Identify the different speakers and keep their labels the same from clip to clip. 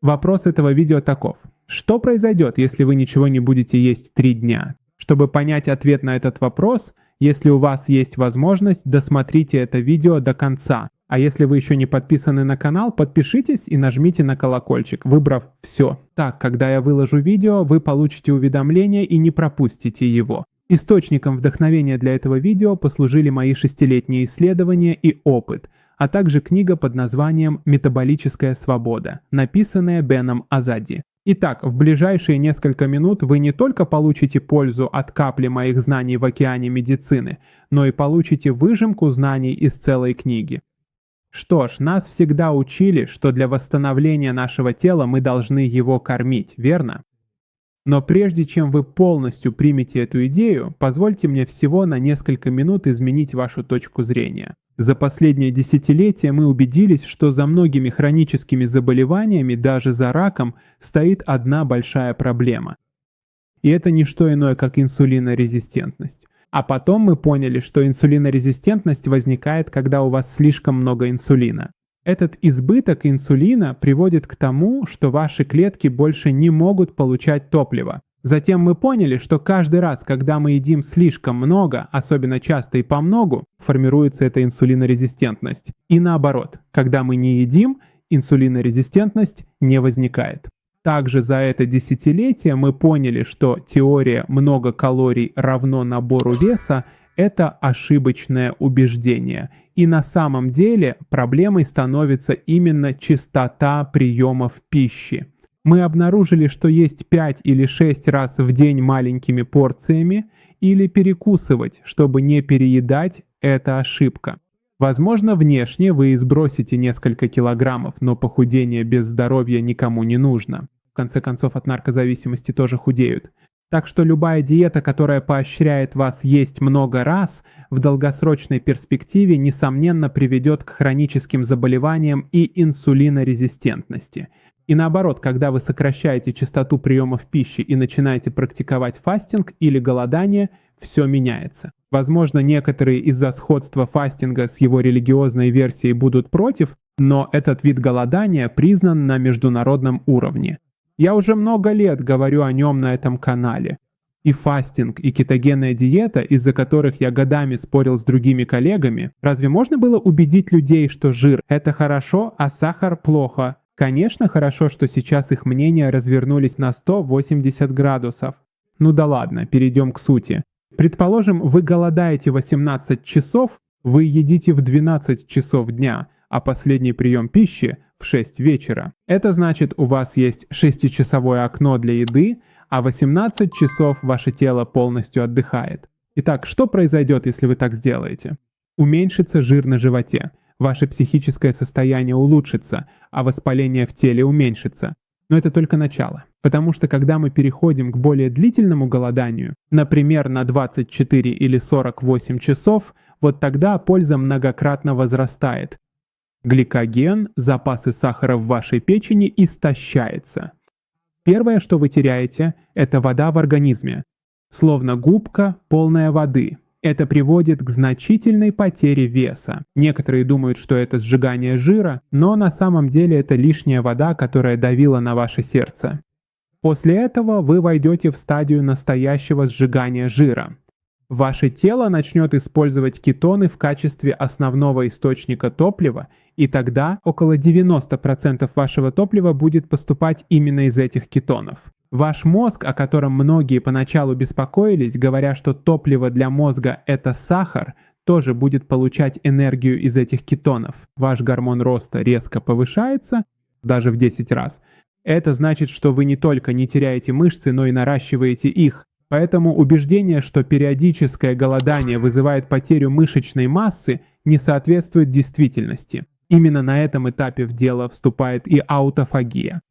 Speaker 1: Вопрос этого видео таков. Что произойдет, если вы ничего не будете есть 3 дня? Чтобы понять ответ на этот вопрос, если у вас есть возможность, досмотрите это видео до конца. А если вы еще не подписаны на канал, подпишитесь и нажмите на колокольчик, выбрав «Все». Так, когда я выложу видео, вы получите уведомление и не пропустите его. Источником вдохновения для этого видео послужили мои 6-летние исследования и опыт, а также книга под названием «Метаболическая свобода», написанная Беном Азади. Итак, в ближайшие несколько минут вы не только получите пользу от капли моих знаний в океане медицины, но и получите выжимку знаний из целой книги. Что ж, нас всегда учили, что для восстановления нашего тела мы должны его кормить, верно? Но прежде чем вы полностью примете эту идею, позвольте мне всего на несколько минут изменить вашу точку зрения. За последние десятилетия мы убедились, что за многими хроническими заболеваниями, даже за раком, стоит одна большая проблема. И это не что иное, как инсулинорезистентность. А потом мы поняли, что инсулинорезистентность возникает, когда у вас слишком много инсулина. Этот избыток инсулина приводит к тому, что ваши клетки больше не могут получать топливо. Затем мы поняли, что каждый раз, когда мы едим слишком много, особенно часто и помногу, формируется эта инсулинорезистентность. И наоборот, когда мы не едим, инсулинорезистентность не возникает. Также за это десятилетие мы поняли, что теория «много калорий равно набору веса» – это ошибочное убеждение. И на самом деле проблемой становится именно частота приемов пищи. Мы обнаружили, что есть 5 или 6 раз в день маленькими порциями или перекусывать, чтобы не переедать – это ошибка. Возможно, внешне вы сбросите несколько килограммов, но похудение без здоровья никому не нужно. В конце концов, от наркозависимости тоже худеют. Так что любая диета, которая поощряет вас есть много раз, в долгосрочной перспективе, несомненно, приведет к хроническим заболеваниям и инсулинорезистентности. И наоборот, когда вы сокращаете частоту приемов пищи и начинаете практиковать фастинг или голодание, все меняется. Возможно, некоторые из-за сходства фастинга с его религиозной версией будут против, но этот вид голодания признан на международном уровне. Я уже много лет говорю о нем на этом канале. И фастинг, и кетогенная диета, из-за которых я годами спорил с другими коллегами, разве можно было убедить людей, что жир – это хорошо, а сахар – плохо? Конечно, хорошо, что сейчас их мнения развернулись на 180 градусов. Ну да ладно, перейдем к сути. Предположим, вы голодаете 18 часов, вы едите в 12 часов дня, а последний прием пищи – в 6 вечера. Это значит, у вас есть 6-часовое окно для еды, а 18 часов ваше тело полностью отдыхает. Итак, что произойдет, если вы так сделаете? Уменьшится жир на животе, ваше психическое состояние улучшится, а воспаление в теле уменьшится. Но это только начало. Потому что когда мы переходим к более длительному голоданию, например, на 24 или 48 часов, вот тогда польза многократно возрастает. Гликоген, запасы сахара в вашей печени истощается. Первое, что вы теряете, это вода в организме. Словно губка, полная воды. Это приводит к значительной потере веса. Некоторые думают, что это сжигание жира, но на самом деле это лишняя вода, которая давила на ваше сердце. После этого вы войдете в стадию настоящего сжигания жира. Ваше тело начнет использовать кетоны в качестве основного источника топлива, и тогда около 90% вашего топлива будет поступать именно из этих кетонов. Ваш мозг, о котором многие поначалу беспокоились, говоря, что топливо для мозга – это сахар, тоже будет получать энергию из этих кетонов. Ваш гормон роста резко повышается, даже в 10 раз. Это значит, что вы не только не теряете мышцы, но и наращиваете их. Поэтому убеждение, что периодическое голодание вызывает потерю мышечной массы, не соответствует действительности. Именно на этом этапе в дело вступает и аутофагия.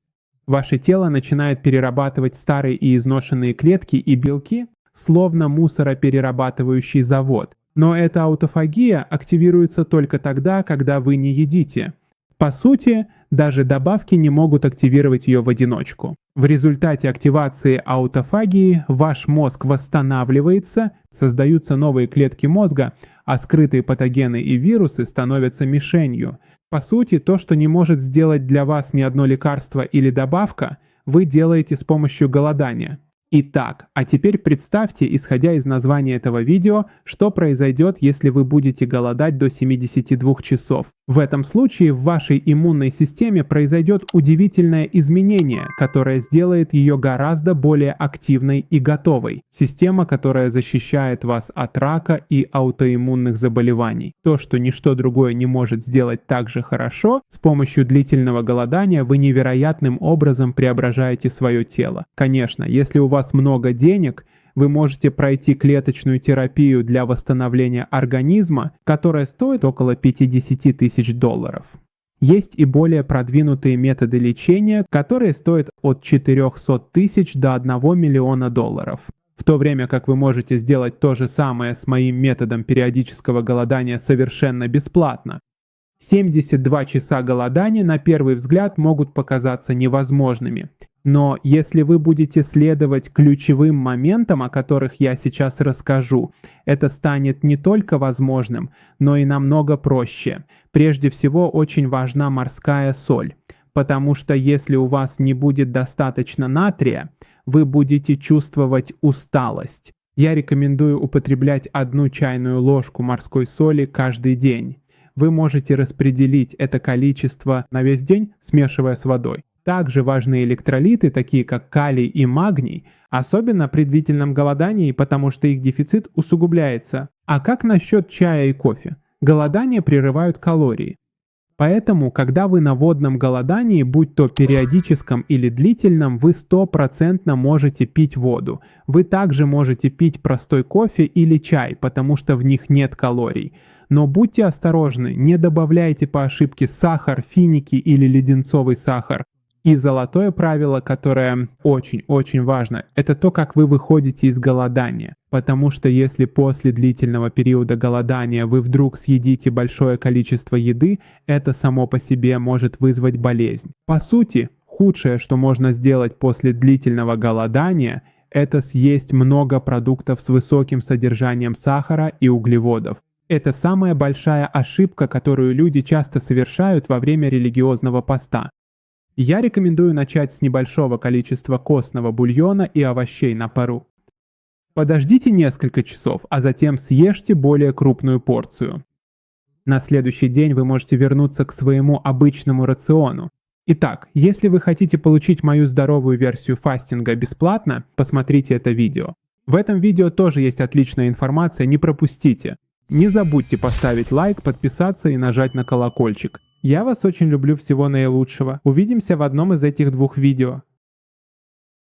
Speaker 1: Ваше тело начинает перерабатывать старые и изношенные клетки и белки, словно мусороперерабатывающий завод. Но эта аутофагия активируется только тогда, когда вы не едите. По сути, даже добавки не могут активировать ее в одиночку. В результате активации аутофагии ваш мозг восстанавливается, создаются новые клетки мозга, а скрытые патогены и вирусы становятся мишенью. По сути, то, что не может сделать для вас ни одно лекарство или добавка, вы делаете с помощью голодания. Итак, а теперь представьте, исходя из названия этого видео, что произойдет, если вы будете голодать до 72 часов. В этом случае в вашей иммунной системе произойдет удивительное изменение, которое сделает ее гораздо более активной и готовой. Система, которая защищает вас от рака и аутоиммунных заболеваний. То, что ничто другое не может сделать так же хорошо, с помощью длительного голодания вы невероятным образом преображаете свое тело. Конечно, если у вас много денег, вы можете пройти клеточную терапию для восстановления организма, которая стоит около 50 тысяч долларов. Есть и более продвинутые методы лечения, которые стоят от 400 тысяч до 1 миллиона долларов. В то время как вы можете сделать то же самое с моим методом периодического голодания совершенно бесплатно. 72 часа голодания на первый взгляд могут показаться невозможными. Но если вы будете следовать ключевым моментам, о которых я сейчас расскажу, это станет не только возможным, но и намного проще. Прежде всего, очень важна морская соль, потому что если у вас не будет достаточно натрия, вы будете чувствовать усталость. Я рекомендую употреблять 1 чайную ложку морской соли каждый день. Вы можете распределить это количество на весь день, смешивая с водой. Также важны электролиты, такие как калий и магний, особенно при длительном голодании, потому что их дефицит усугубляется. А как насчет чая и кофе? Голодание прерывают калории. Поэтому, когда вы на водном голодании, будь то периодическом или длительном, вы 100% можете пить воду. Вы также можете пить простой кофе или чай, потому что в них нет калорий. Но будьте осторожны, не добавляйте по ошибке сахар, финики или леденцовый сахар. И золотое правило, которое очень-очень важно, это то, как вы выходите из голодания. Потому что если после длительного периода голодания вы вдруг съедите большое количество еды, это само по себе может вызвать болезнь. По сути, худшее, что можно сделать после длительного голодания, это съесть много продуктов с высоким содержанием сахара и углеводов. Это самая большая ошибка, которую люди часто совершают во время религиозного поста. Я рекомендую начать с небольшого количества костного бульона и овощей на пару. Подождите несколько часов, а затем съешьте более крупную порцию. На следующий день вы можете вернуться к своему обычному рациону. Итак, если вы хотите получить мою здоровую версию фастинга бесплатно, посмотрите это видео. В этом видео тоже есть отличная информация, не пропустите. Не забудьте поставить лайк, подписаться и нажать на колокольчик. Я вас очень люблю, всего наилучшего. Увидимся в одном из этих 2 видео.